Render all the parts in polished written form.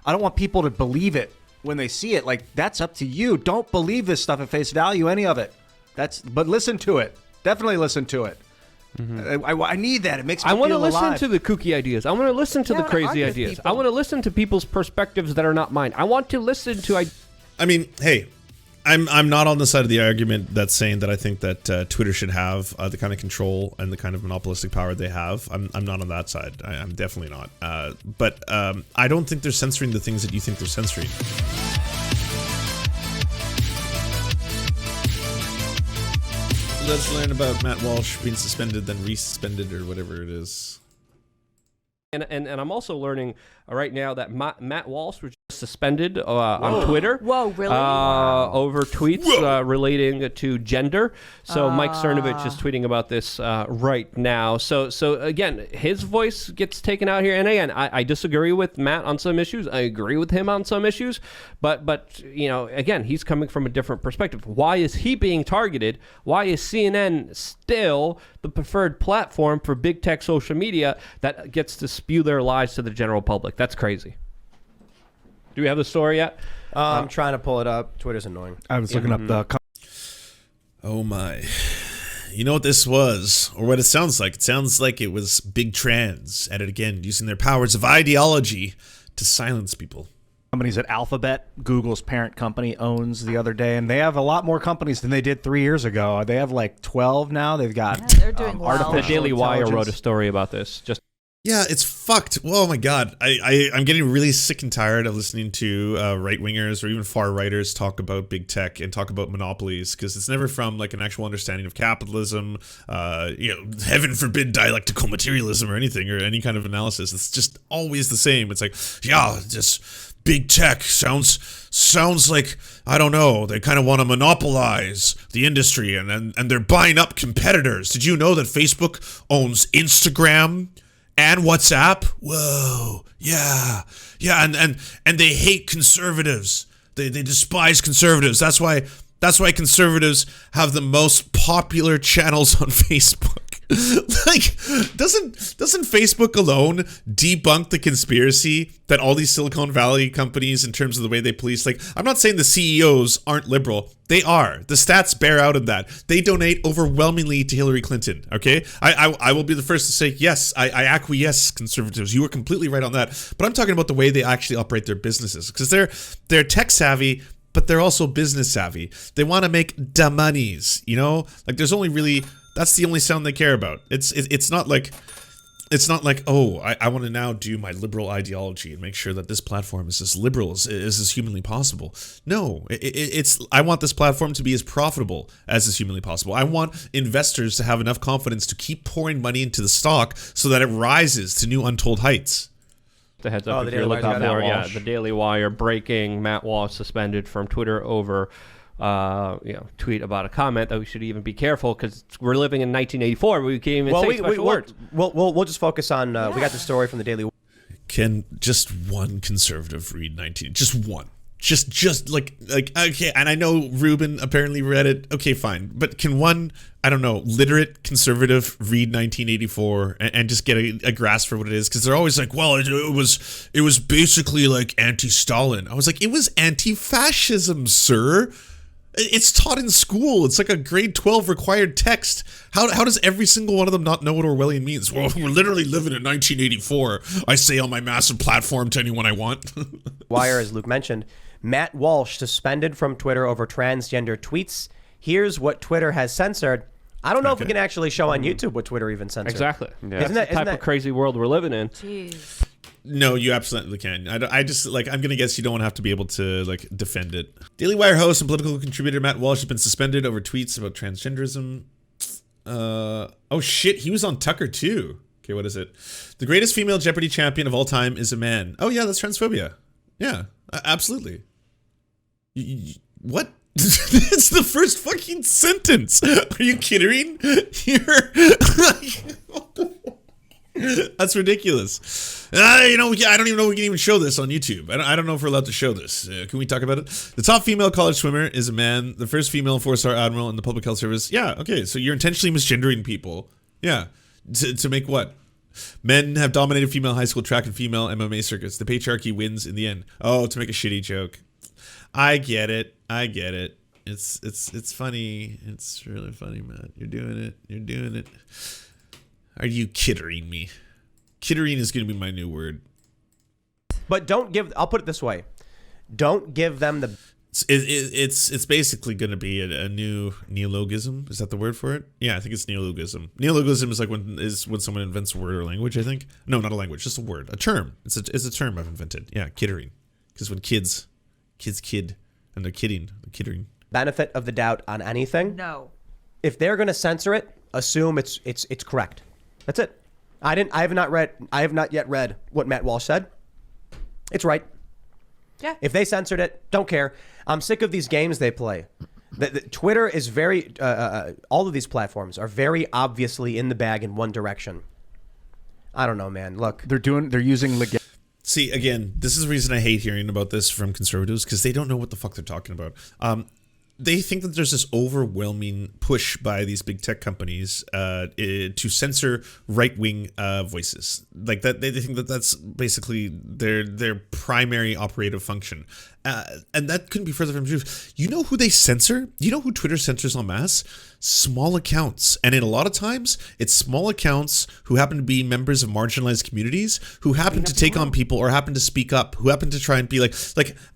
I don't want people to believe it when they see it. Like, that's up to you. Don't believe this stuff at face value, any of it. But listen to it. Definitely listen to it. I need that. It makes me feel alive. I want to listen to the kooky ideas. I want to listen to the crazy ideas. I want to listen to people's perspectives that are not mine. I want to listen to... I mean, hey, I'm not on the side of the argument that's saying that I think that Twitter should have the kind of control and the kind of monopolistic power they have. I'm not on that side. I'm definitely not. But I don't think they're censoring the things that you think they're censoring. Let's learn about Matt Walsh being suspended, then re-suspended, or whatever it is. And I'm also learning right now that Matt Walsh was just suspended on Twitter. Whoa, really? Over tweets relating to gender. So Mike Cernovich is tweeting about this right now. So again, his voice gets taken out here. And again, I disagree with Matt on some issues. I agree with him on some issues. But you know, again, he's coming from a different perspective. Why is he being targeted? Why is CNN still the preferred platform for big tech social media that gets to spew their lies to the general public? That's crazy. Do we have the story yet? I'm trying to pull it up. Twitter's annoying. I was looking up the... Oh my. You know what this was, or what it sounds like? It sounds like it was big trans at it again, using their powers of ideology to silence people. Companies at Alphabet, Google's parent company, owns the other day, and they have a lot more companies than they did 3 years ago. They have like 12 now. They've got they're doing well. The Daily Wire wrote a story about this. Yeah, it's fucked. Oh my god, I'm getting really sick and tired of listening to right-wingers or even far-righters talk about big tech and talk about monopolies, because it's never from like an actual understanding of capitalism, you know, heaven forbid dialectical materialism or anything, or any kind of analysis. It's just always the same. It's like, yeah, just big tech sounds like, I don't know, they kind of want to monopolize the industry, and they're buying up competitors. Did you know that Facebook owns Instagram and WhatsApp? Whoa, yeah, and they hate conservatives. They despise conservatives. That's why conservatives have the most popular channels on Facebook. Like, doesn't Facebook alone debunk the conspiracy that all these Silicon Valley companies, in terms of the way they police, like, I'm not saying the CEOs aren't liberal. They are. The stats bear out of that. They donate overwhelmingly to Hillary Clinton, okay? I will be the first to say, yes, I acquiesce, conservatives. You were completely right on that. But I'm talking about the way they actually operate their businesses, because they're tech savvy, but they're also business savvy. They want to make da monies, you know? Like, there's only really... That's the only sound they care about. It's not like, oh, I want to now do my liberal ideology and make sure that this platform is as liberal as humanly possible. No, I want this platform to be as profitable as is humanly possible. I want investors to have enough confidence to keep pouring money into the stock so that it rises to new untold heights. The heads up if you're looking for, the Daily Wire breaking: Matt Walsh suspended from Twitter over tweet about a comment that we should even be careful, because we're living in 1984. We can't even say special words. We'll just focus on, we got the story from the Daily Wire. Can just one conservative read 19? Just one. Just like, okay, and I know Ruben apparently read it. Okay, fine. But can one, I don't know, literate conservative read 1984 and just get a grasp for what it is? Because they're always like, well, it was basically like anti-Stalin. I was like, it was anti-fascism, sir. It's taught in school. It's like a grade 12 required text. How does every single one of them not know what Orwellian means? Well, we're literally living in 1984. I say on my massive platform to anyone I want. Wire, as Luke mentioned, Matt Walsh suspended from Twitter over transgender tweets. Here's what Twitter has censored. I don't know if we can actually show on YouTube what Twitter even censored. Exactly. Yeah. Isn't that the type of crazy world we're living in? Jeez. No, you absolutely can. I just, like, I'm gonna guess you don't have to be able to, like, defend it. Daily Wire host and political contributor Matt Walsh has been suspended over tweets about transgenderism. Oh shit, he was on Tucker too. Okay, what is it? The greatest female Jeopardy champion of all time is a man. Oh yeah, that's transphobia. Yeah, absolutely. What? It's the first fucking sentence. Are you kidding? That's ridiculous. I don't even know if we can even show this on YouTube. I don't know if we're allowed to show this. Can we talk about it? The top female college swimmer is a man. The first female 4-star admiral in the public health service. Yeah, okay. So you're intentionally misgendering people. Yeah. To make what? Men have dominated female high school track and female MMA circuits. The patriarchy wins in the end. Oh, to make a shitty joke. I get it. It's funny. It's really funny, Matt. You're doing it. Are you kidding me? Kidding is going to be my new word. But I'll put it this way. Don't give them the... It's basically going to be a new neologism. Is that the word for it? Yeah, I think it's neologism. Neologism is like when someone invents a word or language, I think. No, not a language, just a word. A term. It's a term I've invented. Yeah, kidding. Because when kids kid, and they're kidding. benefit of the doubt on anything. No. If they're going to censor it, assume it's correct. That's it. I have not yet read what Matt Walsh said. It's right. Yeah. If they censored it, don't care. I'm sick of these games they play. The Twitter is very, all of these platforms are very obviously in the bag in one direction. I don't know, man. Look, they're using legality. See, again, this is the reason I hate hearing about this from conservatives, because they don't know what the fuck they're talking about. They think that there's this overwhelming push by these big tech companies to censor right-wing voices. Like that, they think that that's basically their primary operative function. And that couldn't be further from the truth. You know who they censor? You know who Twitter censors en masse? Small accounts. And in a lot of times, it's small accounts who happen to be members of marginalized communities, who happen to take on people or happen to speak up, who happen to try and be like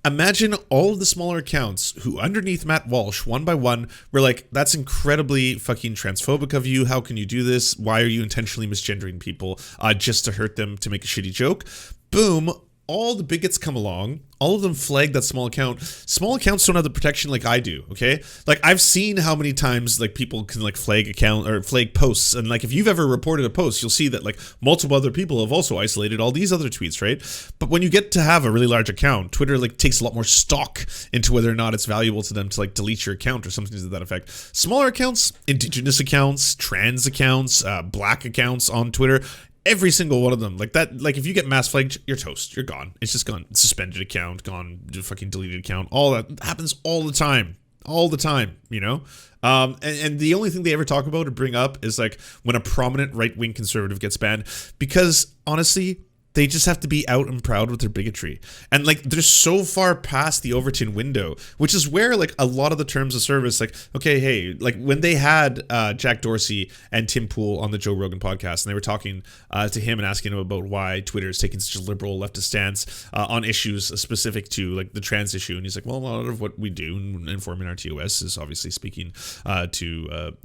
imagine all of the smaller accounts who underneath Matt Walsh, one by one, were like, that's incredibly fucking transphobic of you. How can you do this? Why are you intentionally misgendering people just to hurt them, to make a shitty joke? Boom. All the bigots come along, all of them flag that small account. Small accounts don't have the protection like I do, okay? Like, I've seen how many times like people can like flag account or flag posts, and like if you've ever reported a post, you'll see that like multiple other people have also isolated all these other tweets, right? But when you get to have a really large account, Twitter like takes a lot more stock into whether or not it's valuable to them to like delete your account or something to that effect. Smaller accounts, indigenous accounts, trans accounts, black accounts on Twitter, every single one of them, like that, like if you get mass flagged, you're toast. You're gone. It's just gone. Suspended account, gone. Fucking deleted account. All that happens all the time. All the time, you know? And the only thing they ever talk about or bring up is like when a prominent right-wing conservative gets banned, because honestly, they just have to be out and proud with their bigotry. And like, they're so far past the Overton window, which is where like a lot of the terms of service, like, okay, hey, like when they had Jack Dorsey and Tim Pool on the Joe Rogan podcast, and they were talking to him and asking him about why Twitter is taking such a liberal leftist stance on issues specific to like the trans issue. And he's like, well, a lot of what we do in informing our TOS is obviously speaking to,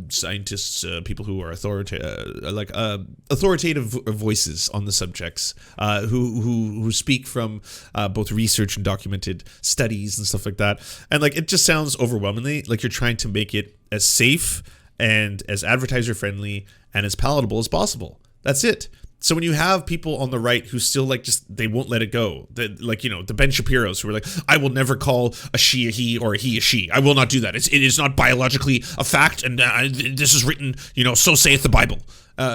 scientists, people who are authoritative voices on the subjects, who speak from both research and documented studies and stuff like that. And like, it just sounds overwhelmingly like you're trying to make it as safe and as advertiser friendly and as palatable as possible. That's it. So when you have people on the right who still like they won't let it go, like, you know, the Ben Shapiros who are like, I will never call a she a he or a he a she. I will not do that. It is not biologically a fact, and this is written, you know, so saith the Bible.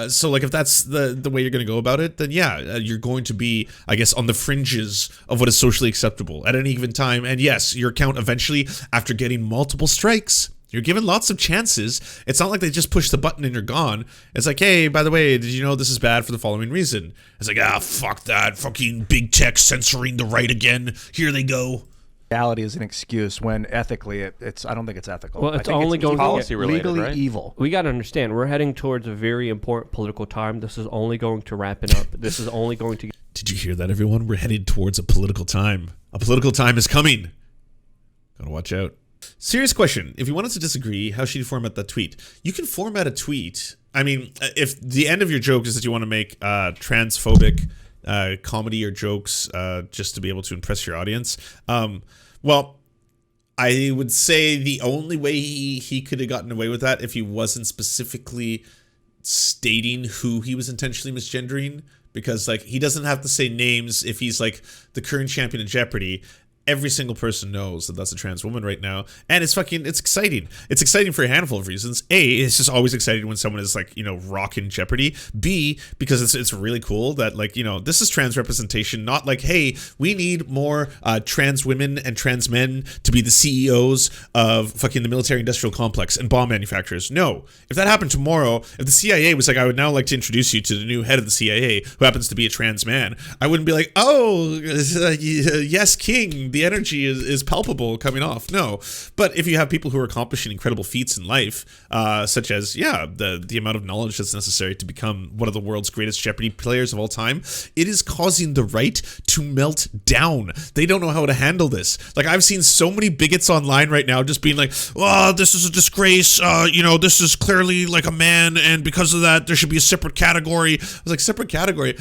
So like if that's the way you're going to go about it, then yeah, you're going to be, I guess, on the fringes of what is socially acceptable at any given time. And yes, your account eventually, after getting multiple strikes, you're given lots of chances. It's not like they just push the button and you're gone. It's like, hey, by the way, did you know this is bad for the following reason? It's like, fuck that. Fucking big tech censoring the right again. Here they go. Reality is an excuse when ethically it's. I don't think it's ethical. Well, it's only going policy to related, legally right? evil. We got to understand, we're heading towards a very important political time. This is only going to ramp it up. This is only going to... Did you hear that, everyone? We're headed towards a political time. A political time is coming. Gotta watch out. Serious question. If you wanted to disagree, how should you format that tweet? You can format a tweet. I mean, if the end of your joke is that you want to make transphobic comedy or jokes just to be able to impress your audience, well, I would say the only way he could have gotten away with that if he wasn't specifically stating who he was intentionally misgendering, because like he doesn't have to say names if he's like the current champion of Jeopardy. every single person knows that that's a trans woman right now, and it's exciting. It's exciting for a handful of reasons. A, it's just always exciting when someone is like, rocking Jeopardy. B, because it's really cool that like, this is trans representation, not like, hey, we need more trans women and trans men to be the CEOs of fucking the military industrial complex and bomb manufacturers. No, if that happened tomorrow, if the CIA was like, I would now like to introduce you to the new head of the CIA who happens to be a trans man, I wouldn't be like, oh, yes, king, the energy is palpable coming off. No, but if you have people who are accomplishing incredible feats in life, such as the amount of knowledge that's necessary to become one of the world's greatest Jeopardy players of all time, it is causing the right to melt down. They don't know how to handle this. Like, I've seen so many bigots online right now just being like, oh, this is a disgrace, this is clearly like a man, and because of that there should be a separate category. I was like, separate category?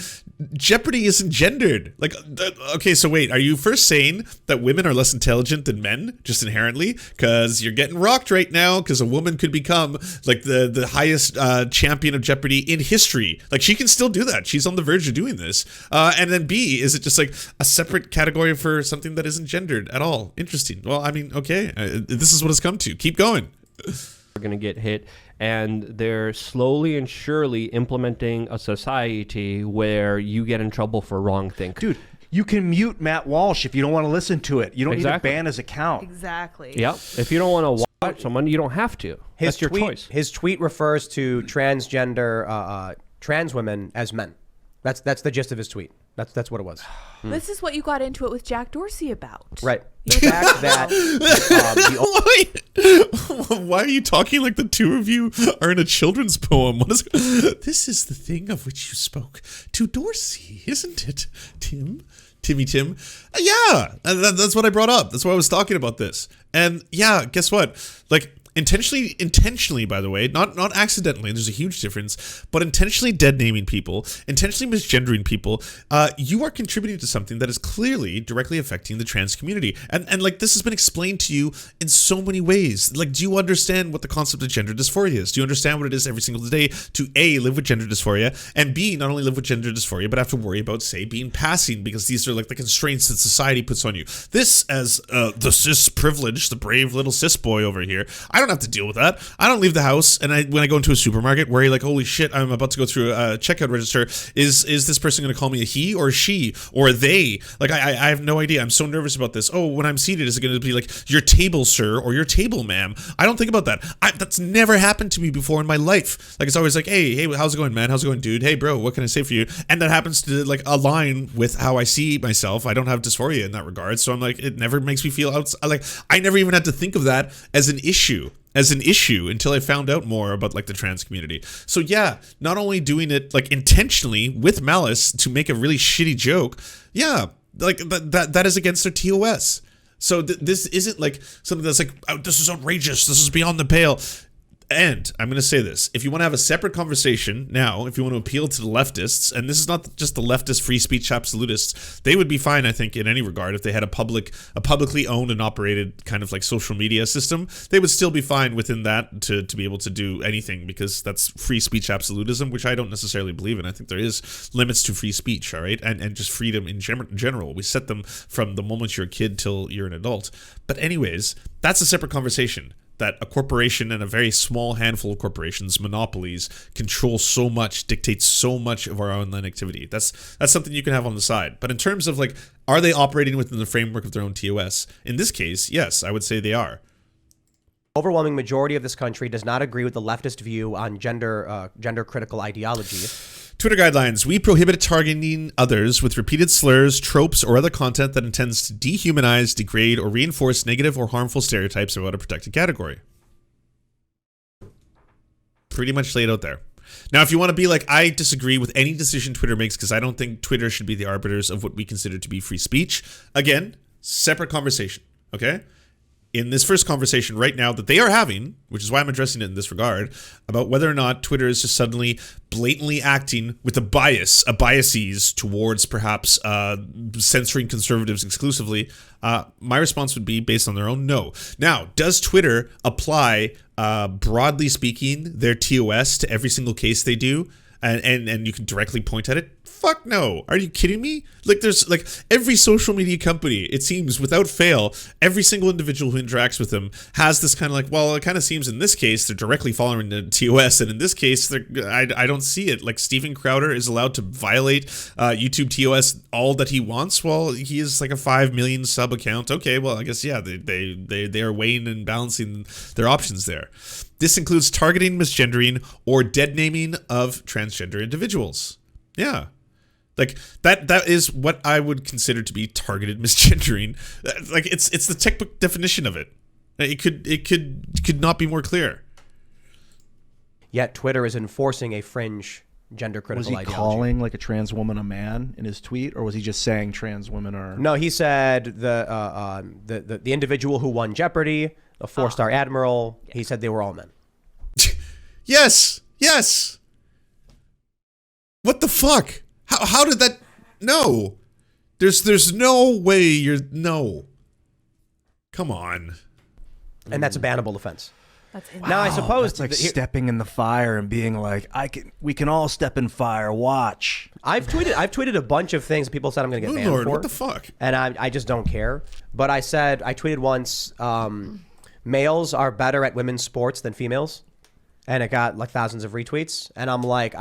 Jeopardy isn't gendered. Like, okay, so wait, are you first saying that women are less intelligent than men, just inherently? Because you're getting rocked right now, because a woman could become like the highest champion of Jeopardy in history. Like, she can still do that. She's on the verge of doing this. And then B, is it just like a separate category for something that isn't gendered at all? Interesting. Well, I mean, okay, this is what it's come to. Keep going. We're going to get hit, and they're slowly and surely implementing a society where you get in trouble for wrong think. Dude, you can mute Matt Walsh if you don't want to listen to it. You don't need to ban his account. Exactly. Yep. If you don't want to watch someone, you don't have to. That's your choice. His tweet refers to transgender trans women as men. That's the gist of his tweet. That's what it was. This is what you got into it with Jack Dorsey about. Right. The fact that why are you talking like the two of you are in a children's poem? What is this? Is the thing of which you spoke to Dorsey, isn't it, Tim? Timmy Tim? Yeah, that's what I brought up. That's why I was talking about this. And yeah, guess what? Like, intentionally, by the way, not accidentally, there's a huge difference, but intentionally dead naming people, intentionally misgendering people, you are contributing to something that is clearly directly affecting the trans community. And like, this has been explained to you in so many ways. Like, do you understand what the concept of gender dysphoria is? Do you understand what it is every single day to A, live with gender dysphoria, and B, not only live with gender dysphoria, but have to worry about, say, being passing, because these are like the constraints that society puts on you. This, as the cis privilege, the brave little cis boy over here, I don't have to deal with that. I don't leave the house, and when I go into a supermarket, worry like, holy shit, I'm about to go through a checkout register. Is this person going to call me a he or a she or a they? Like, I have no idea. I'm so nervous about this. Oh, when I'm seated, is it going to be like, your table, sir, or your table, ma'am? I don't think about that. That's never happened to me before in my life. Like, it's always like, hey, how's it going, man? How's it going, dude? Hey, bro, what can I say for you? And that happens to like align with how I see myself. I don't have dysphoria in that regard, so I'm like, it never makes me feel like I never even had to think of that as an issue until I found out more about like the trans community. So yeah, not only doing it like intentionally with malice to make a really shitty joke, yeah, like that is against their TOS. So this isn't like something that's like, oh, this is outrageous, this is beyond the pale. And I'm going to say this, if you want to have a separate conversation now, if you want to appeal to the leftists, and this is not just the leftist free speech absolutists, they would be fine, I think, in any regard. If they had a publicly owned and operated kind of like social media system, they would still be fine within that to be able to do anything, because that's free speech absolutism, which I don't necessarily believe in. I think there is limits to free speech, all right? And just freedom in general. We set them from the moment you're a kid till you're an adult. But anyways, that's a separate conversation. That a corporation and a very small handful of corporations, monopolies, control so much, dictate so much of our online activity. That's something you can have on the side. But in terms of like, are they operating within the framework of their own TOS? In this case, yes, I would say they are. Overwhelming majority of this country does not agree with the leftist view on gender critical ideology. Twitter guidelines. We prohibit targeting others with repeated slurs, tropes, or other content that intends to dehumanize, degrade, or reinforce negative or harmful stereotypes about a protected category. Pretty much laid out there. Now, if you want to be like, I disagree with any decision Twitter makes because I don't think Twitter should be the arbiters of what we consider to be free speech. Again, separate conversation, okay? In this first conversation right now that they are having, which is why I'm addressing it in this regard, about whether or not Twitter is just suddenly blatantly acting with a biases towards perhaps censoring conservatives exclusively, my response would be, based on their own, no. Now, does Twitter apply, broadly speaking, their TOS to every single case they do? And you can directly point at it? Fuck no. Are you kidding me? Like, there's like every social media company, it seems without fail, every single individual who interacts with them has this kind of like, well, it kind of seems in this case they're directly following the TOS, and in this case, I don't see it. Like, Steven Crowder is allowed to violate YouTube TOS all that he wants. Well, he is like a 5 million sub account. Okay, well, I guess, yeah, they are weighing and balancing their options there. This includes targeting, misgendering, or dead naming of transgender individuals. Yeah. Like that is what I would consider to be targeted misgendering. Like it's the textbook definition of it. It could not be more clear. Yet Twitter is enforcing a fringe gender critical Was he ideology. calling like a trans woman a man in his tweet, or was he just saying trans women are? No, he said the individual who won Jeopardy, a 4-star admiral. He said they were all men. Yes. What the fuck? How did that? No, there's no way no. Come on. And that's a bannable offense. That's Now I suppose It's like stepping in the fire and being like, we can all step in fire. Watch. I've tweeted a bunch of things that people said I'm going to get Good banned Lord, for. what the fuck? And I just don't care. But I tweeted once, males are better at women's sports than females, and it got like thousands of retweets. And I'm like,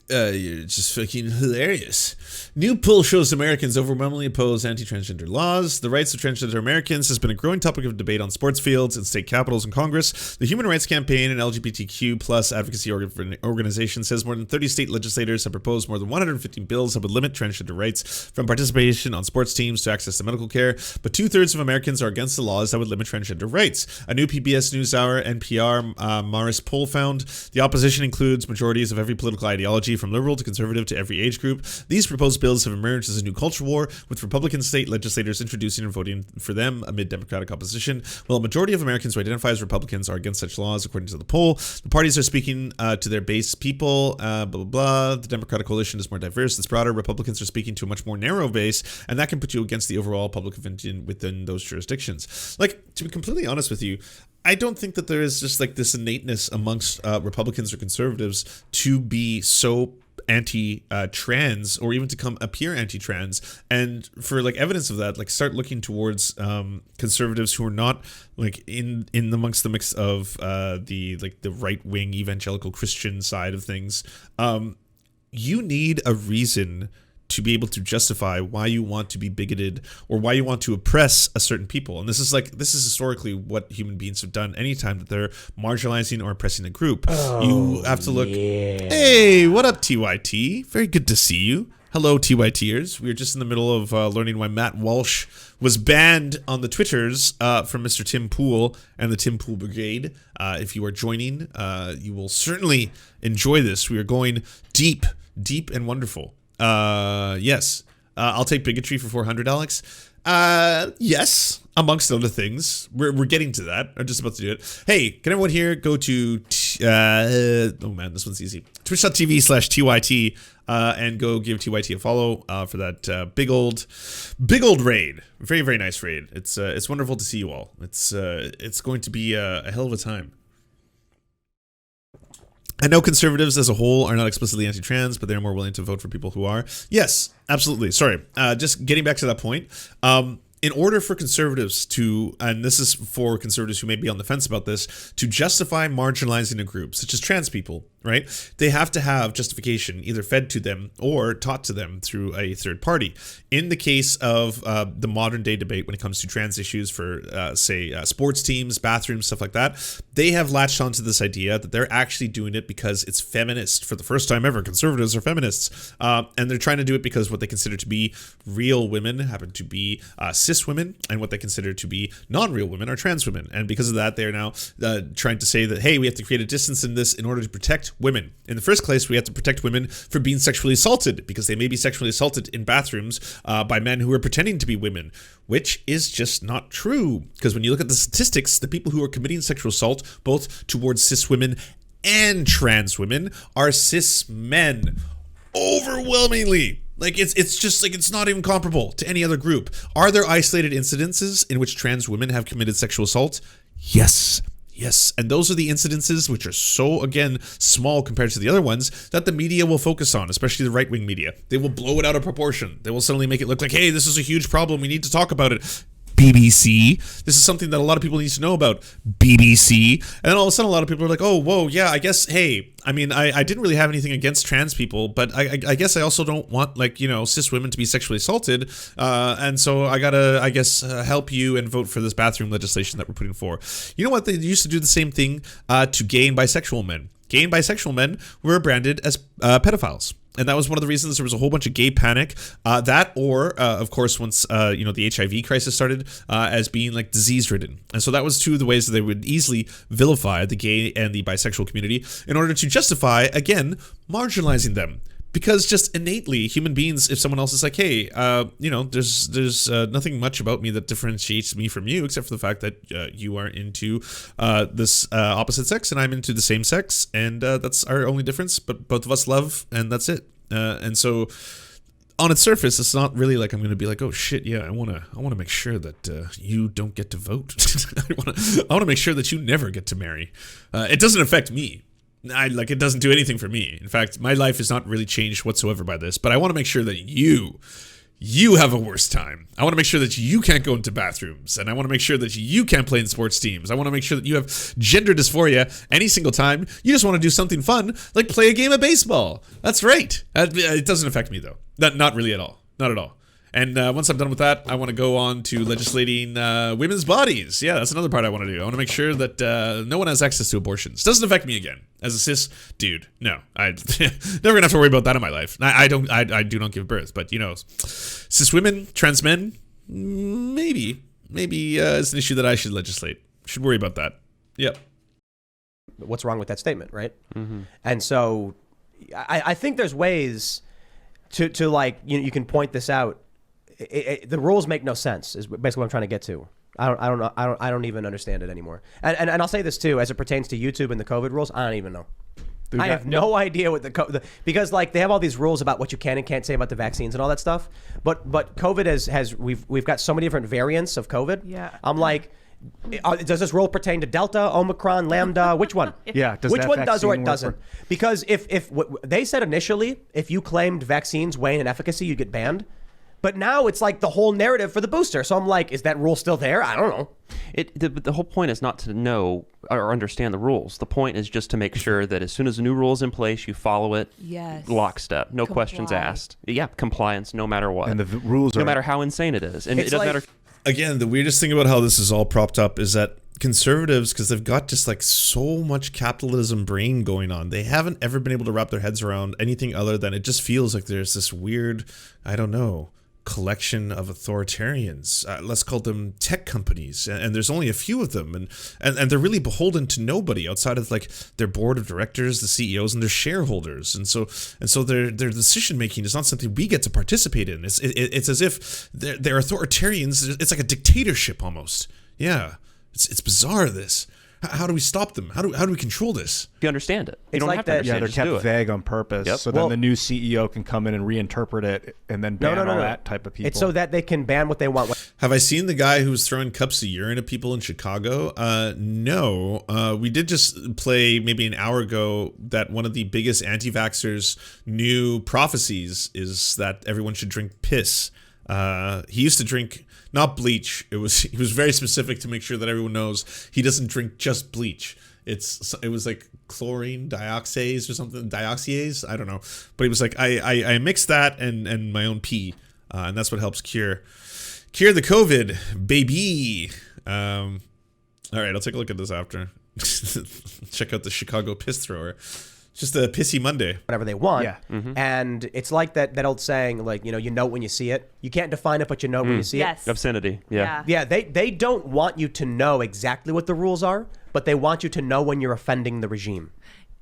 You're just fucking hilarious. New poll shows Americans overwhelmingly oppose anti-transgender laws. The rights of transgender Americans has been a growing topic of debate on sports fields, in state capitals, and Congress. The Human Rights Campaign, an LGBTQ plus advocacy organization, says more than 30 state legislators have proposed more than 115 bills that would limit transgender rights, from participation on sports teams to access to medical care. But 2/3 of Americans are against the laws that would limit transgender rights. A new PBS NewsHour NPR Maris poll found the opposition includes majorities of every political ideology, from liberal to conservative to every age group. These proposed bills have emerged as a new culture war, with Republican state legislators introducing and voting for them amid Democratic opposition. While a majority of Americans who identify as Republicans are against such laws, according to the poll, the parties are speaking to their base people, blah, blah, blah. The Democratic coalition is more diverse, it's broader. Republicans are speaking to a much more narrow base, and that can put you against the overall public opinion within those jurisdictions. Like, to be completely honest with you, I don't think that there is just like this innateness amongst Republicans or conservatives to be so anti-trans, or even to appear anti-trans. And for like evidence of that, like start looking towards conservatives who are not like in amongst the mix of the right-wing evangelical Christian side of things. You need a reason to be able to justify why you want to be bigoted or why you want to oppress a certain people. And this is historically what human beings have done anytime that they're marginalizing or oppressing a group. You have to look, hey, what up, TYT? Very good to see you. Hello, TYTers. We were just in the middle of learning why Matt Walsh was banned on the Twitters from Mr. Tim Pool and the Tim Pool Brigade. If you are joining, you will certainly enjoy this. We are going deep and wonderful. Yes. I'll take bigotry for 400, Alex. Yes, amongst other things. We're getting to that. I'm just about to do it. Hey, can everyone here go to oh man, this one's easy. Twitch.tv/TYT and go give TYT a follow for that big old raid. Very, very nice raid. It's wonderful to see you all. It's going to be a hell of a time. I know conservatives as a whole are not explicitly anti-trans, but they're more willing to vote for people who are. Yes, absolutely. Sorry. Just getting back to that point. In order for conservatives to, and this is for conservatives who may be on the fence about this, to justify marginalizing a group, such as trans people, right? They have to have justification either fed to them or taught to them through a third party. In the case of the modern day debate when it comes to trans issues for, say, sports teams, bathrooms, stuff like that, they have latched onto this idea that they're actually doing it because it's feminist. For the first time ever, conservatives are feminists. And they're trying to do it because what they consider to be real women happen to be cis women, and what they consider to be non-real women are trans women. And because of that, they're now trying to say that, hey, we have to create a distance in this in order to protect women. In the first place, we have to protect women from being sexually assaulted, because they may be sexually assaulted in bathrooms by men who are pretending to be women, which is just not true. Because when you look at the statistics, the people who are committing sexual assault, both towards cis women and trans women, are cis men. Overwhelmingly. Like, it's just like, it's not even comparable to any other group. Are there isolated incidences in which trans women have committed sexual assault? Yes. Yes, and those are the incidences which are so, again, small compared to the other ones that the media will focus on, especially the right-wing media. They will blow it out of proportion. They will suddenly make it look like, hey, this is a huge problem. We need to talk about it. BBC. This is something that a lot of people need to know about. BBC. And then all of a sudden, a lot of people are like, oh, whoa, yeah, I guess, hey, I mean, I didn't really have anything against trans people, but I guess I also don't want, like, you know, cis women to be sexually assaulted. And so I gotta, I guess, help you and vote for this bathroom legislation that we're putting forward. You know what? They used to do the same thing to gay and bisexual men. Gay and bisexual men were branded as pedophiles. And that was one of the reasons there was a whole bunch of gay panic. Of course, once the HIV crisis started, as being like disease-ridden. And so that was two of the ways that they would easily vilify the gay and the bisexual community in order to justify, again, marginalizing them. Because just innately, human beings, if someone else is like, hey, there's nothing much about me that differentiates me from you, except for the fact that you are into this opposite sex and I'm into the same sex, and that's our only difference. But both of us love, and that's it. And so, on its surface, it's not really like I'm going to be like, oh shit, yeah, I want to make sure that you don't get to vote. I want to make sure that you never get to marry. It doesn't affect me. It doesn't do anything for me. In fact, my life is not really changed whatsoever by this, but I want to make sure that you have a worse time. I want to make sure that you can't go into bathrooms, and I want to make sure that you can't play in sports teams. I want to make sure that you have gender dysphoria any single time you just want to do something fun, like play a game of baseball. That's right. It doesn't affect me, though. Not really at all. Not at all. And once I'm done with that, I want to go on to legislating women's bodies. Yeah, that's another part I want to do. I want to make sure that no one has access to abortions. Doesn't affect me again. As a cis dude, no. I never gonna have to worry about that in my life. I do not give birth, but cis women, trans men, maybe it's an issue that I should legislate. Should worry about that. Yep. What's wrong with that statement, right? Mm-hmm. And so, I think there's ways to like you can point this out. The rules make no sense is basically what I'm trying to get to. I don't know. I don't even understand it anymore. And I'll say this too, as it pertains to YouTube and the COVID rules. I don't even know. I have no idea what because like they have all these rules about what you can and can't say about the vaccines and all that stuff. But COVID has we've got so many different variants of COVID. Yeah. I'm like, does this rule pertain to Delta, Omicron, Lambda? Which one? Yeah. Which one does or it doesn't? Because if they said initially, if you claimed vaccines wane in efficacy, you'd get banned. But now it's like the whole narrative for the booster. So I'm like, is that rule still there? I don't know. The whole point is not to know or understand the rules. The point is just to make sure that as soon as a new rule is in place, you follow it lockstep. No questions asked. Yeah, compliance no matter what. And the rules no matter how insane it is. And it doesn't matter. Again, the weirdest thing about how this is all propped up is that conservatives, because they've got just like so much capitalism brain going on, they haven't ever been able to wrap their heads around anything other than it just feels like there's this weird, I don't know, collection of authoritarians. Let's call them tech companies, and there's only a few of them, and they're really beholden to nobody outside of like their board of directors, the CEOs, and their shareholders, and so their decision making is not something we get to participate in. It's as if they're authoritarians. It's like a dictatorship almost. Yeah, it's bizarre. This. How do we stop them? How do we control this? You understand it. You It's don't like have to that- understand Yeah, they're it, just do kept it. vague on purpose, Yep. so then the new CEO can come in and reinterpret it, and then ban all that type of people. It's so that they can ban what they want. Have I seen the guy who was throwing cups of urine at people in Chicago? No. We did just play maybe an hour ago that one of the biggest anti-vaxxers' new prophecies is that everyone should drink piss. He used to drink not bleach. He was very specific to make sure that everyone knows he doesn't drink just bleach. It was like chlorine dioxase or something, dioxyase, I don't know. But he was like, I mix that and my own pee, and that's what helps cure the COVID, baby. All right, I'll take a look at this after. Check out the Chicago piss thrower. Just a pissy Monday. Whatever they want. Yeah. Mm-hmm. And it's like that old saying, like, you know when you see it. You can't define it, but you know when you see Yes. Obscenity. Yeah. it. Yeah, they don't want you to know exactly what the rules are, but they want you to know when you're offending the regime.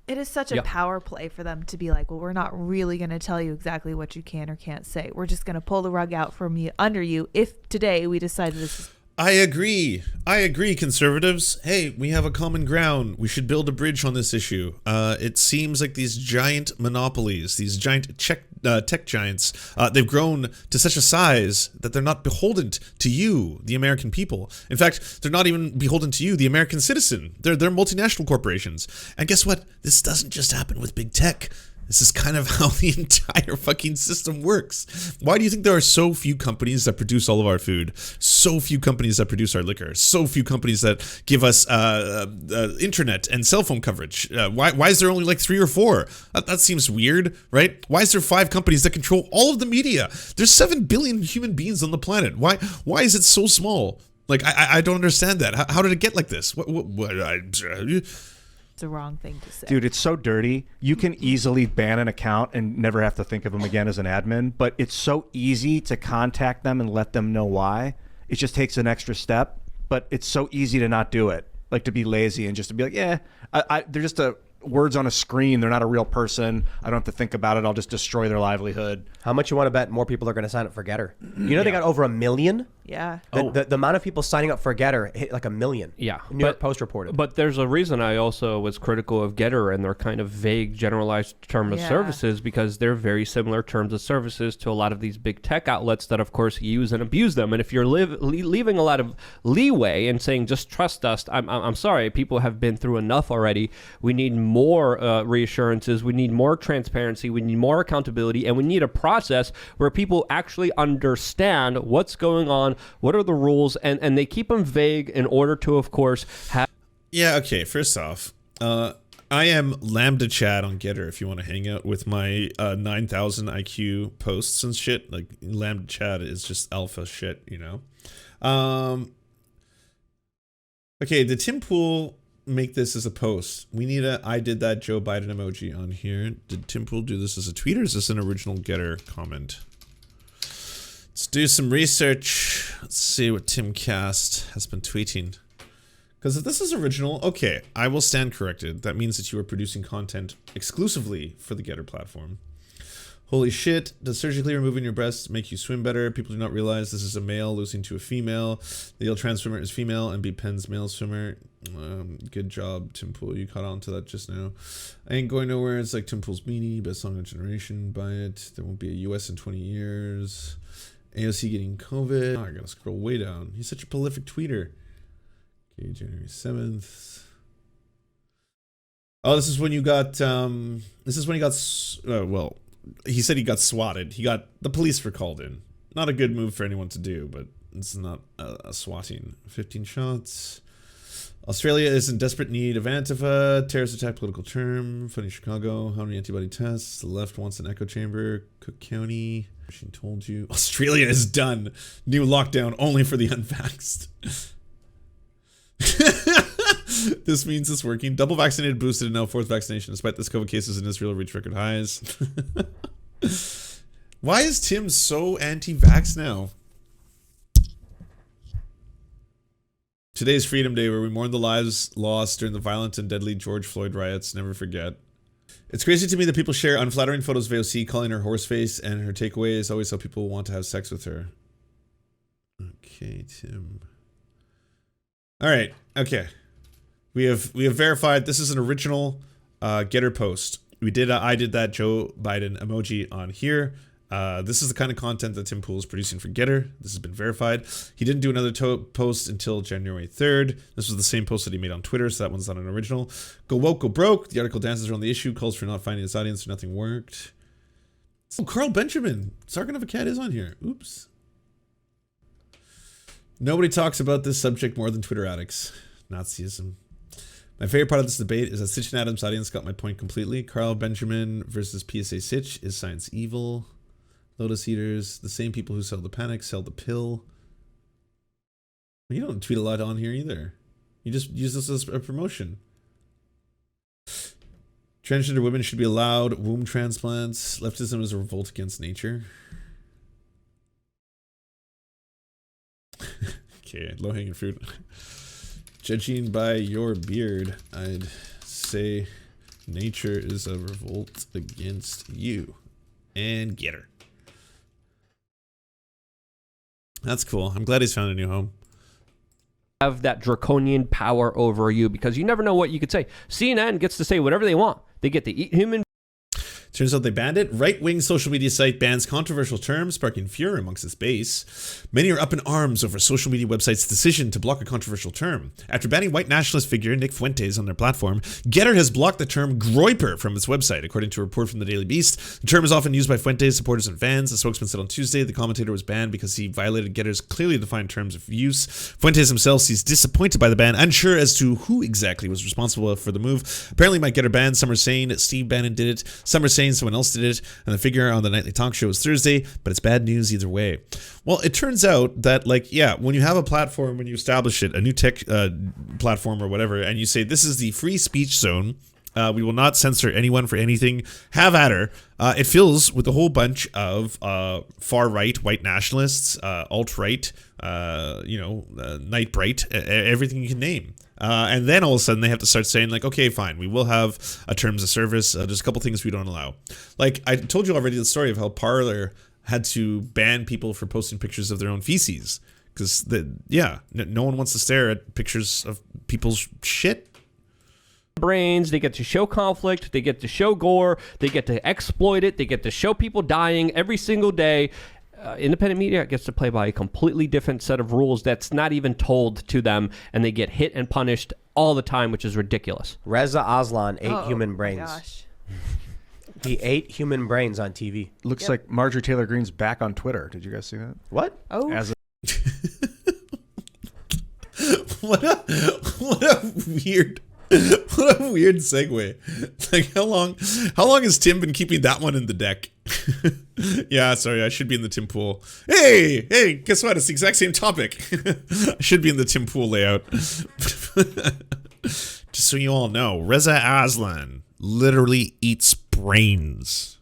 It is such a power play for them to be like, well, we're not really going to tell you exactly what you can or can't say. We're just going to pull the rug out from you under you if today we decide this is. I agree, conservatives. Hey, we have a common ground. We should build a bridge on this issue. It seems like these giant monopolies, these giant check tech giants. They've grown to such a size that they're not beholden to you, the American people. In fact, they're not even beholden to you, the American citizen. They're multinational corporations. And guess what? This doesn't just happen with big tech. This is kind of how the entire fucking system works. Why do you think there are so few companies that produce all of our food? So few companies that produce our liquor? So few companies that give us internet and cell phone coverage? Why is there only like 3 or 4? That seems weird, right? Why is there 5 companies that control all of the media? There's 7 billion human beings on the planet. Why is it so small? Like, I don't understand that. How did it get like this? It's the wrong thing to say. Dude, it's so dirty. You can easily ban an account and never have to think of them again as an admin, but it's so easy to contact them and let them know why. It just takes an extra step, but it's so easy to not do it. Like to be lazy and just to be like, yeah, they're just words on a screen. They're not a real person. I don't have to think about it. I'll just destroy their livelihood. How much you want to bet more people are going to sign up for Gettr? You know, they got over 1 million. Yeah. The amount of people signing up for Gettr hit like 1 million. Yeah. New York Post reported. But there's a reason I also was critical of Gettr and their kind of vague, generalized term of services, because they're very similar terms of services to a lot of these big tech outlets that, of course, use and abuse them. And if you're leaving a lot of leeway and saying, just trust us, I'm sorry, people have been through enough already. We need more reassurances. We need more transparency. We need more accountability. And we need a process where people actually understand what's going on, what are the rules, and they keep them vague in order to, of course, have... Yeah, okay, first off, I am Lambda Chad on Gettr if you want to hang out with my 9,000 IQ posts and shit. Like, Lambda Chad is just alpha shit, you know? Okay, did Tim Pool make this as a post? We need a I did that Joe Biden emoji on here. Did Tim Pool do this as a tweet, or is this an original Gettr comment? Let's do some research. Let's see what Tim Cast has been tweeting. Because if this is original, okay, I will stand corrected. That means that you are producing content exclusively for the Gettr platform. Holy shit, does surgically removing your breasts make you swim better? People do not realize this is a male losing to a female. The ideal trans swimmer is female and be Penn's male swimmer. Good job, Tim Pool. You caught on to that just now. I ain't going nowhere. It's like Tim Pool's Meanie. Best song of generation. Buy it. There won't be a US in 20 years. AOC getting COVID. Oh, I gotta scroll way down. He's such a prolific tweeter. Okay, January 7th. Oh, this is when you got, well, he said he got swatted. The police were called in. Not a good move for anyone to do, but it's not a swatting. 15 shots. Australia is in desperate need of Antifa. Terrorist attack, political term. Funny Chicago. How many antibody tests? The left wants an echo chamber. Cook County. She told you. Australia is done. New lockdown only for the unvaxxed. This means it's working. Double vaccinated, boosted, and now 4th vaccination. Despite this, COVID cases in Israel reach record highs. Why is Tim so anti-vax now? Today's Freedom Day, where we mourn the lives lost during the violent and deadly George Floyd riots. Never forget. It's crazy to me that people share unflattering photos of AOC, calling her horseface, and her takeaway is always how people want to have sex with her. Okay, Tim. All right. Okay. We have verified this is an original Gettr post. We did I did that Joe Biden emoji on here. This is the kind of content that Tim Pool is producing for Gettr. This has been verified. He didn't do another post until January 3rd. This was the same post that he made on Twitter, so that one's not an original. Go woke, go broke. The article dances around the issue, calls for not finding his audience, or nothing worked. Oh, Carl Benjamin. Sargon of Akkad is on here. Oops. Nobody talks about this subject more than Twitter addicts. Nazism. My favorite part of this debate is that Sitch and Adams' audience got my point completely. Carl Benjamin versus PSA Sitch. Is science evil? Lotus Eaters, the same people who sell the panic, sell the pill. You don't tweet a lot on here either. You just use this as a promotion. Transgender women should be allowed womb transplants. Leftism is a revolt against nature. Okay, low-hanging fruit. Judging by your beard, I'd say nature is a revolt against you. And Gettr. That's cool. I'm glad he's found a new home. Have that draconian power over you, because you never know what you could say. CNN gets to say whatever they want. They get to eat human. To Turns out they banned it. Right-wing social media site bans controversial terms, sparking furor amongst its base. Many are up in arms over social media website's decision to block a controversial term. After banning white nationalist figure Nick Fuentes on their platform, Gettr has blocked the term groiper from its website. According to a report from the Daily Beast, the term is often used by Fuentes supporters and fans. The spokesman said on Tuesday the commentator was banned because he violated Gettr's clearly defined terms of use. Fuentes himself seems disappointed by the ban, unsure as to who exactly was responsible for the move. Apparently, Mike Gettr banned. Some are saying Steve Bannon did it. Some are saying someone else did it, and the figure on the nightly talk show was Thursday, but it's bad news either way. Well, it turns out that, like, yeah, when you have a platform, when you establish it, a new tech platform or whatever, and you say this is the free speech zone, we will not censor anyone for anything, have at her. It fills with a whole bunch of far-right white nationalists, alt-right, Night Bright, everything you can name. And then all of a sudden they have to start saying, like, okay, fine, we will have a terms of service. There's a couple things we don't allow. Like, I told you already the story of how Parler had to ban people for posting pictures of their own feces. Because, no one wants to stare at pictures of people's shit. Brains, they get to show conflict, they get to show gore, they get to exploit it, they get to show people dying every single day. Independent media gets to play by a completely different set of rules that's not even told to them, and they get hit and punished all the time, which is ridiculous. Reza Aslan ate human my brains. gosh. He ate human brains on TV. Looks like Marjorie Taylor Greene's back on Twitter. Did you guys see that? What? Oh, As a What a weird segue. Like, how long has Tim been keeping that one in the deck? Yeah, sorry, I should be in the Tim Pool. Hey, guess what? It's the exact same topic. I should be in the Tim Pool layout. Just so you all know, Reza Aslan literally eats brains.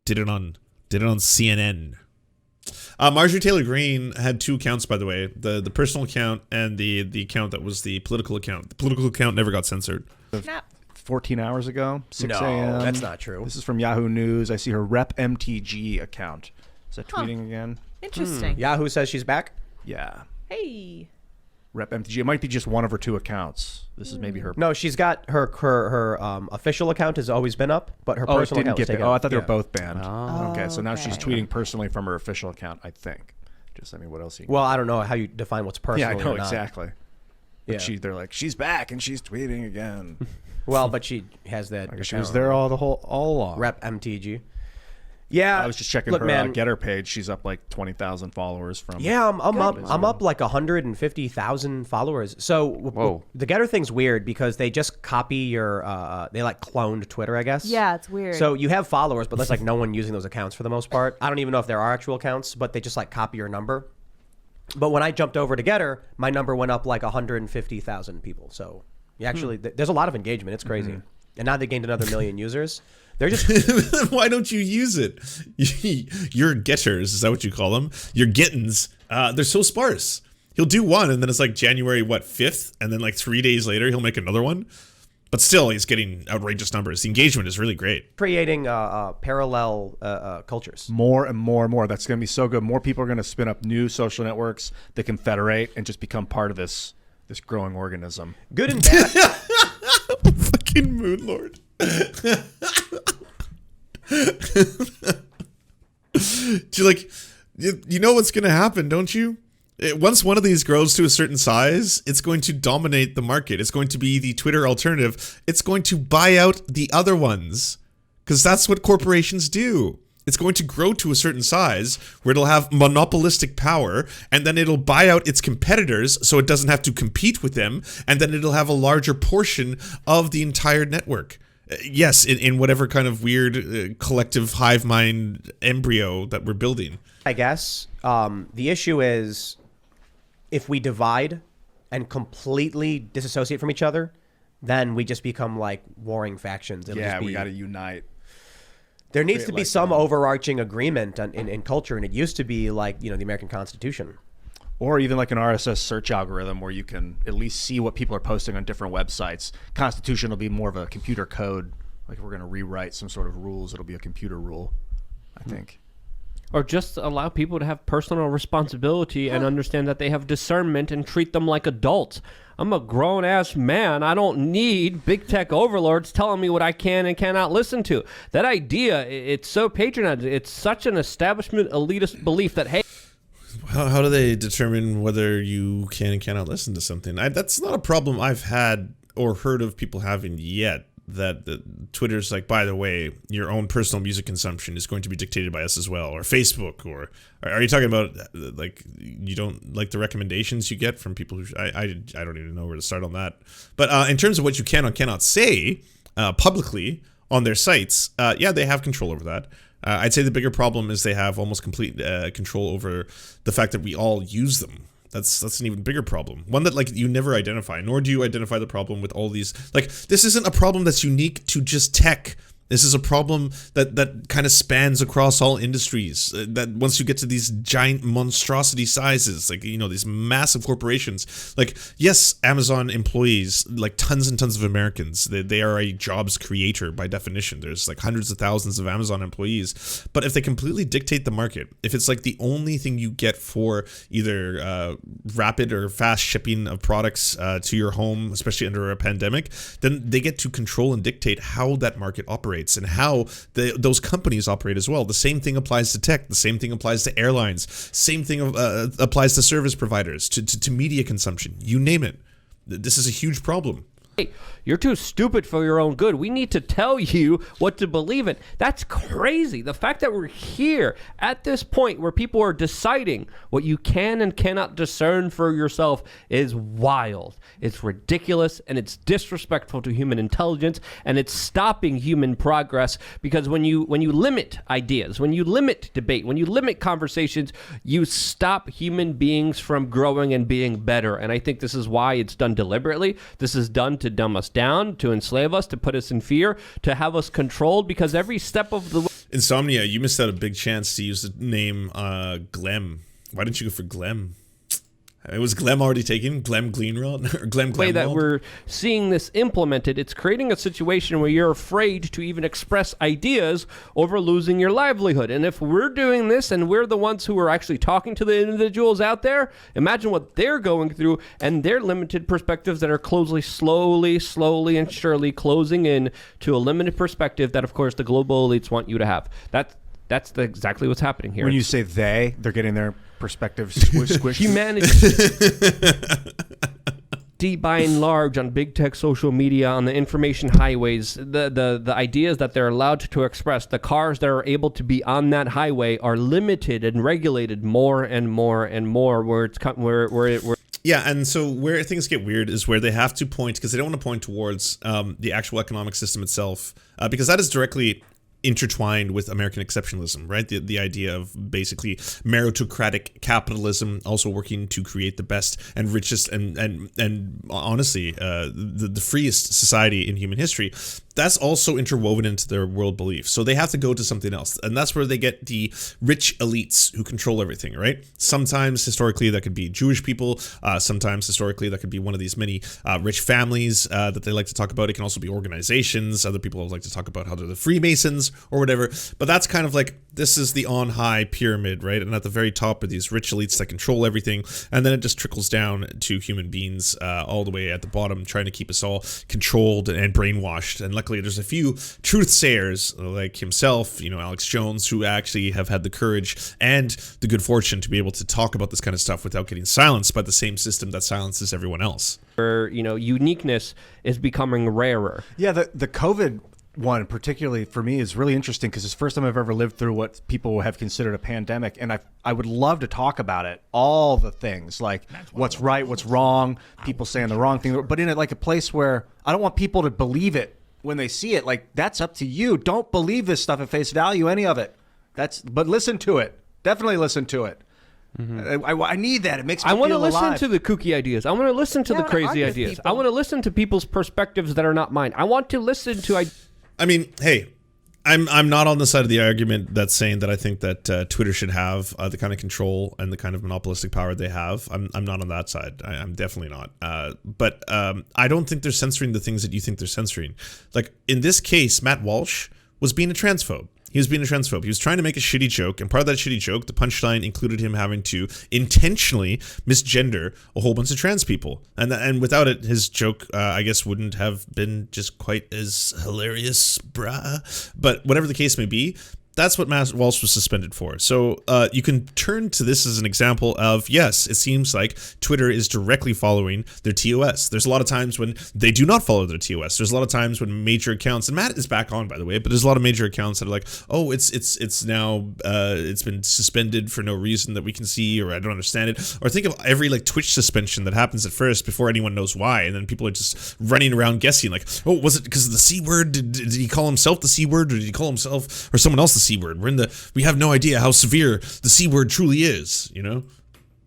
Did it on CNN. Marjorie Taylor Greene had two accounts, by the way, the personal account and the account that was the political account. The political account never got censored. snap. 14 hours ago, 6 No, a.m. that's not true. This is from Yahoo News. I see her Rep MTG account. Is that tweeting again? Interesting. Yahoo says she's back. Yeah. Hey. Rep MTG. It might be just one of her two accounts. This is maybe her. No, she's got her official account has always been up, but her Oh, it personal didn't account was get taken banned. Oh, I out. thought they were Yeah. both banned. Oh. Okay, so now she's Okay. tweeting personally from her official account, I think. Just, what else? Well, I don't know how you define what's personal. Yeah, I know or not. exactly. But Yeah. they're like, she's back and she's tweeting again. Well, but she has that. I guess she was there all along. Rep MTG. Yeah, I was just checking look, her man, Gettr page. She's up like 20,000 followers from. Yeah, I'm up Good. like 150,000 followers. So Whoa. the Gettr thing's weird because they just copy your they like cloned Twitter, I guess. Yeah, it's weird. So you have followers, but there's like no one using those accounts for the most part. I don't even know if there are actual accounts, but they just like copy your number. But when I jumped over to Gettr, my number went up like 150,000 people. So you actually there's a lot of engagement. It's crazy. And now they gained another million users. They're just Why don't you use it? Your getters, is that what you call them? Your gittins, they're so sparse. He'll do one, and then it's like January 5th, and then like 3 days later he'll make another one. But still, he's getting outrageous numbers. The engagement is really great. creating parallel cultures. More and more and more. That's going to be so good. More people are going to spin up new social networks that can federate and just become part of this growing organism. Good and bad. Fucking Moon Lord. You know what's going to happen, don't you? Once one of these grows to a certain size, it's going to dominate the market. It's going to be the Twitter alternative. It's going to buy out the other ones because that's what corporations do. It's going to grow to a certain size where it'll have monopolistic power, and then it'll buy out its competitors so it doesn't have to compete with them, and then it'll have a larger portion of the entire network. Yes, in whatever kind of weird collective hive mind embryo that we're building. I guess the issue is if we divide and completely disassociate from each other, then we just become like warring factions. It'll just be, we got to unite. there needs create to be like some overarching agreement in culture, and it used to be like the American Constitution. Or even like an RSS search algorithm where you can at least see what people are posting on different websites. Constitution will be more of a computer code. Like if we're going to rewrite some sort of rules, it'll be a computer rule, I think. Or just allow people to have personal responsibility and understand that they have discernment and treat them like adults. I'm a grown-ass man. I don't need big tech overlords telling me what I can and cannot listen to. That idea, it's so patronizing. It's such an establishment elitist belief that, hey... How do they determine whether you can and cannot listen to something? That's not a problem I've had or heard of people having yet. That Twitter's like, by the way, your own personal music consumption is going to be dictated by us as well, or Facebook, or are you talking about like you don't like the recommendations you get from people who I don't even know where to start on that. But in terms of what you can or cannot say publicly on their sites, yeah, they have control over that. I'd say the bigger problem is they have almost complete control over the fact that we all use them. That's an even bigger problem. One that, like, you never identify, nor do you identify the problem with all these. Like, this isn't a problem that's unique to just tech. This is a problem that kind of spans across all industries. That once you get to these giant monstrosity sizes, like, you know, these massive corporations, like, yes, Amazon employs like tons and tons of Americans. They are a jobs creator by definition. There's like hundreds of thousands of Amazon employees. But if they completely dictate the market, if it's like the only thing you get for either rapid or fast shipping of products to your home, especially under a pandemic, then they get to control and dictate how that market operates and how those companies operate as well. The same thing applies to tech. The same thing applies to airlines. Same thing applies to service providers, to media consumption. You name it. This is a huge problem. Hey, you're too stupid for your own good. We need to tell you what to believe in. That's crazy. The fact that we're here at this point where people are deciding what you can and cannot discern for yourself is wild. It's ridiculous, and it's disrespectful to human intelligence, and it's stopping human progress, because when you limit ideas, when you limit debate, when you limit conversations, you stop human beings from growing and being better. And I think this is why it's done deliberately. This is done to dumb us down, to enslave us, to put us in fear, to have us controlled, because every step of the way... Insomnia, you missed out a big chance to use the name Glem. Why didn't you go for Glem? Was Glem already taken? Glem Gleenrod? Or Glem way that Glemwald? we're seeing this implemented, it's creating a situation where you're afraid to even express ideas over losing your livelihood. And if we're doing this and we're the ones who are actually talking to the individuals out there, imagine what they're going through and their limited perspectives that are slowly and surely closing in to a limited perspective that, of course, the global elites want you to have. That's exactly what's happening here. When you say they're getting their perspective squished. Humanity, by and large, on big tech social media, on the information highways, the ideas that they're allowed to express, the cars that are able to be on that highway are limited and regulated more and more and more. Yeah, and so where things get weird is where they have to point, because they don't want to point towards the actual economic system itself, because that is directly intertwined with American exceptionalism, right? The idea of basically meritocratic capitalism also working to create the best and richest and honestly the freest society in human history. That's also interwoven into their world belief. So they have to go to something else. And that's where they get the rich elites who control everything, right? Sometimes historically that could be Jewish people. Sometimes historically that could be one of these many rich families that they like to talk about. It can also be organizations. Other people like to talk about how they're the Freemasons or whatever. But that's kind of like, this is the on high pyramid, right? And at the very top are these rich elites that control everything. And then it just trickles down to human beings all the way at the bottom, trying to keep us all controlled and brainwashed. And luckily, there's a few truth sayers like himself, Alex Jones, who actually have had the courage and the good fortune to be able to talk about this kind of stuff without getting silenced by the same system that silences everyone else. Where, uniqueness is becoming rarer. Yeah, the COVID one, particularly for me, is really interesting because it's the first time I've ever lived through what people have considered a pandemic, and I would love to talk about it, all the things, like what's right, what's wrong, people saying the wrong thing, but in it like a place where I don't want people to believe it when they see it. Like, that's up to you. Don't believe this stuff at face value, any of it. But listen to it. Definitely listen to it. Mm-hmm. I need that. It makes me feel alive. I want to listen to the kooky ideas. I want to listen to the crazy ideas. I want to listen to people's perspectives that are not mine. I want to listen to... I mean, hey, I'm not on the side of the argument that's saying that I think that Twitter should have the kind of control and the kind of monopolistic power they have. I'm not on that side. I'm definitely not. But I don't think they're censoring the things that you think they're censoring. Like, in this case, Matt Walsh was being a transphobe. He was being a transphobe. He was trying to make a shitty joke, and part of that shitty joke, the punchline included him having to intentionally misgender a whole bunch of trans people. And without it, his joke, I guess, wouldn't have been just quite as hilarious, brah. But whatever the case may be, that's what Walsh was suspended for. So you can turn to this as an example of, yes, it seems like Twitter is directly following their TOS. There's a lot of times when they do not follow their TOS. There's a lot of times when major accounts, and Matt is back on, by the way, but there's a lot of major accounts that are like, oh, it's now, it's been suspended for no reason that we can see, or I don't understand it. Or think of every like Twitch suspension that happens at first before anyone knows why, and then people are just running around guessing like, oh, was it because of the C word? Did he call himself the C word, or did he call himself or someone else the C word? We have no idea how severe the C word truly is, you know?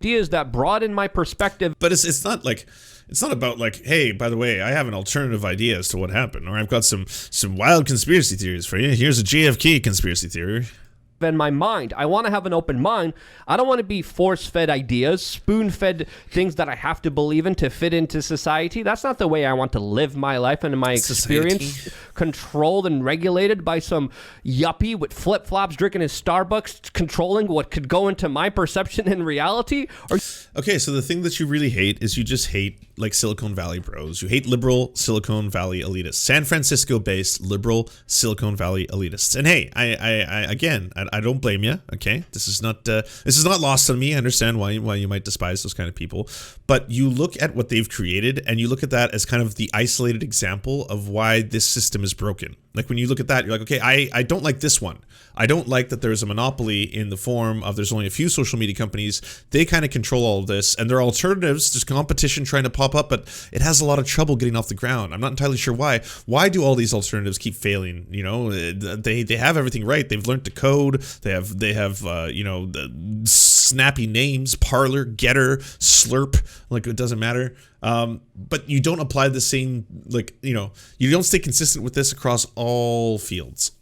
Ideas that broaden my perspective. But it's not like, it's not about like, hey, by the way, I have an alternative idea as to what happened, or I've got some wild conspiracy theories for you. Here's a JFK conspiracy theory. In my mind, I want to have an open mind. I don't want to be force-fed ideas, spoon-fed things that I have to believe in to fit into society. That's not the way I want to live my life and my experience, controlled and regulated by some yuppie with flip-flops drinking his Starbucks, controlling what could go into my perception and reality. Okay, so the thing that you really hate is you just hate like Silicon Valley bros. You hate liberal Silicon Valley elitists, San Francisco-based liberal Silicon Valley elitists. And hey, I don't blame you. Okay, this is not lost on me. I understand why you might despise those kind of people, but you look at what they've created and you look at that as kind of the isolated example of why this system is broken. Like when you look at that, you're like, okay, I don't like this one. I don't like that there's a monopoly in the form of there's only a few social media companies. They kind of control all of this, and there are alternatives. There's competition trying to pop up, but it has a lot of trouble getting off the ground. I'm not entirely sure why. Why do all these alternatives keep failing? You know, they have everything right. They've learned to code. They have you know, the snappy names, Parler, Gettr, Slurp. Like it doesn't matter. But you don't apply the same, like, you know, you don't stay consistent with this across all fields.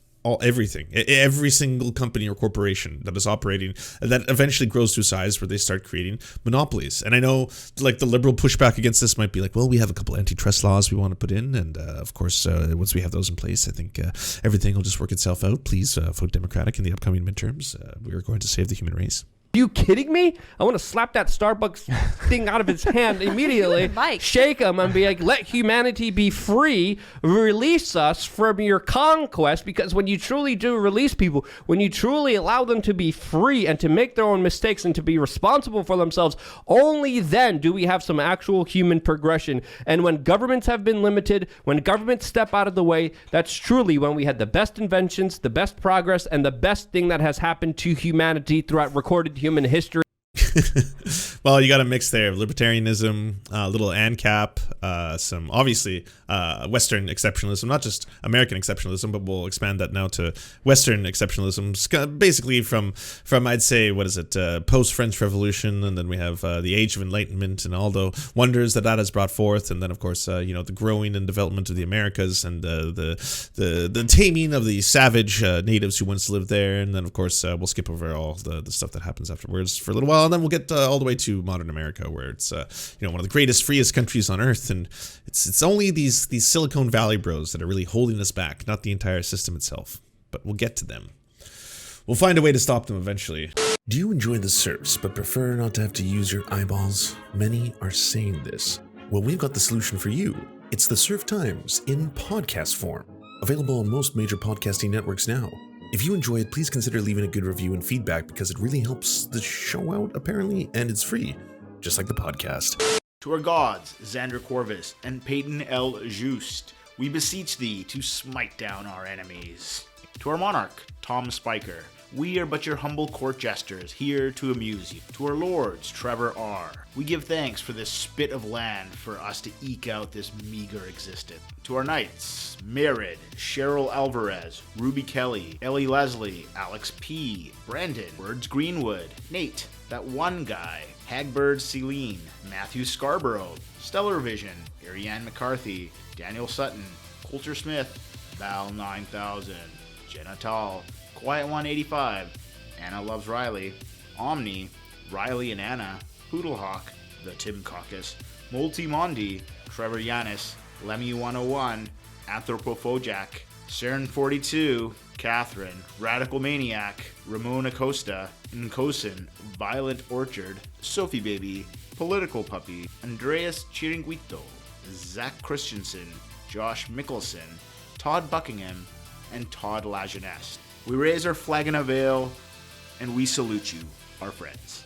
Everything, every single company or corporation that is operating, that eventually grows to a size where they start creating monopolies. And I know, like, the liberal pushback against this might be like, well, we have a couple antitrust laws we want to put in, and of course, once we have those in place, I think everything will just work itself out. Please vote Democratic in the upcoming midterms. We are going to save the human race. Are you kidding me? I want to slap that Starbucks thing out of his hand immediately, shake him, and be like, let humanity be free, release us from your conquest, because when you truly do release people, when you truly allow them to be free and to make their own mistakes and to be responsible for themselves, only then do we have some actual human progression. And when governments have been limited, when governments step out of the way, that's truly when we had the best inventions, the best progress, and the best thing that has happened to humanity throughout recorded human history. Well, you got a mix there of libertarianism, little ANCAP, some obviously Western exceptionalism, not just American exceptionalism, but we'll expand that now to Western exceptionalism, basically from I'd say, what is it, post-French Revolution, and then we have the Age of Enlightenment and all the wonders that has brought forth, and then of course you know, the growing and development of the Americas and the taming of the savage natives who once lived there, and then of course we'll skip over all the stuff that happens afterwards for a little while, and then we'll get all the way to modern America, where it's you know, one of the greatest, freest countries on earth, and it's only these Silicon Valley bros that are really holding us back, not the entire system itself. But we'll get to them. We'll find a way to stop them eventually. Do you enjoy the Serfs but prefer not to have to use your eyeballs? Many are saying this. Well, we've got the solution for you. It's the Serf Times in podcast form, available on most major podcasting networks now. If you enjoy it, please consider leaving a good review and feedback, because it really helps the show out, apparently, and it's free, just like the podcast. To our gods, Xander Corvus and Peyton L. Just, we beseech thee to smite down our enemies. To our monarch, Tom Spiker, we are but your humble court jesters, here to amuse you. To our lords, Trevor R., we give thanks for this spit of land for us to eke out this meager existence. To our knights, Merid, Cheryl Alvarez, Ruby Kelly, Ellie Leslie, Alex P., Brandon, Words Greenwood, Nate, that one guy, Hagbird Celine, Matthew Scarborough, Stellar Vision, Ariane McCarthy, Daniel Sutton, Coulter Smith, Val 9000, Jenna Tall, Quiet 185, Anna Loves Riley, Omni, Riley and Anna, Poodlehawk, The Tim Caucus, Multimondi, Trevor Yanis, Lemmy 101, Anthropophojack, Saren 42, Catherine, Radical Maniac, Ramon Acosta, Nkosin, Violent Orchard, Sophie Baby, Political Puppy, Andreas Chiringuito, Zach Christensen, Josh Mickelson, Todd Buckingham, and Todd Lajeunesse. We raise our flag in a veil, and we salute you, our friends.